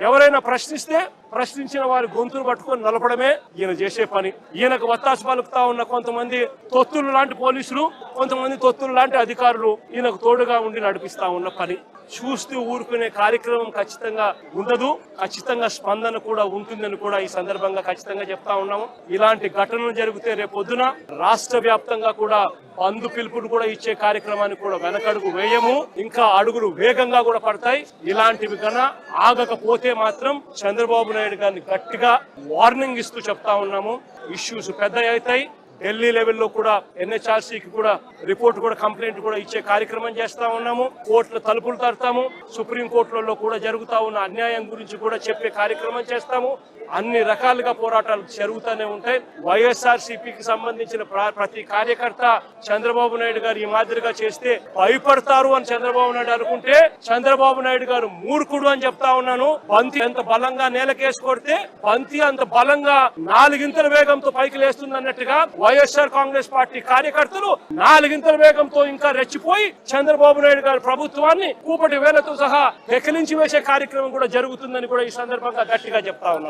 ఎవరైనా ప్రశ్నించిన వారి గొంతులు పట్టుకొని నలపడమే ఈయన చేసే పని. ఈయనకు వత్తాసు పలుకుతా ఉన్న కొంతమంది తొత్తులు లాంటి పోలీసులు, కొంతమంది తొత్తులు లాంటి అధికారులు ఈయనకు తోడుగా ఉండి నడిపిస్తా ఉన్న పని. చూస్తూ ఊరుకునే కార్యక్రమం ఖచ్చితంగా ఉండదు. ఖచ్చితంగా స్పందన కూడా ఉంటుందని కూడా ఈ సందర్భంగా ఖచ్చితంగా చెప్తా ఉన్నాము. ఇలాంటి ఘటనలు జరిగితే రేపొద్దున రాష్ట్ర వ్యాప్తంగా కూడా బంధు పిలుపును కూడా ఇచ్చే కార్యక్రమాన్ని కూడా వెనకడుగు వేయము. ఇంకా అడుగులు వేగంగా కూడా పడతాయి. ఇలాంటివి కన్నా ఆగకపోతే మాత్రం చంద్రబాబు నాయుడు గారిని గట్టిగా వార్నింగ్ ఇస్తూ చెప్తా ఉన్నాము. ఇష్యూస్ పెద్ద అవుతాయి. ఢిల్లీ లెవెల్లో కూడా NHRCకి కూడా రిపోర్ట్ కూడా కంప్లైంట్ కూడా ఇచ్చే కార్యక్రమం చేస్తా ఉన్నాము. కోర్టుల తలుపులు తడతాము. సుప్రీంకోర్టులలో కూడా జరుగుతా ఉన్న అన్యాయం గురించి కూడా చెప్పే కార్యక్రమం చేస్తాము. అన్ని రకాలుగా పోరాటాలు జరుగుతూనే ఉంటాయి. వైఎస్ఆర్సీపీకి సంబంధించిన ప్రతి కార్యకర్త చంద్రబాబు నాయుడు గారు ఈ మాదిరిగా చేస్తే భయపడతారు అని చంద్రబాబు నాయుడు అనుకుంటే చంద్రబాబు నాయుడు గారు మూర్ఖుడు అని చెప్తా ఉన్నాను. బంతి ఎంత బలంగా నేలకేసి కొడితే బంతి అంత బలంగా 4 ఇంతల వేగంతో పైకి లేస్తుంది అన్నట్టుగా వైఎస్ఆర్ కాంగ్రెస్ పార్టీ కార్యకర్తలు 4 ఇంతల వేగంతో ఇంకా రెచ్చిపోయి చంద్రబాబు నాయుడు గారి ప్రభుత్వాన్ని కూపటి వేలతో సహా పెకిలించి వేసే కార్యక్రమం కూడా జరుగుతుందని కూడా ఈ సందర్భంగా గట్టిగా చెప్తా ఉన్నాను.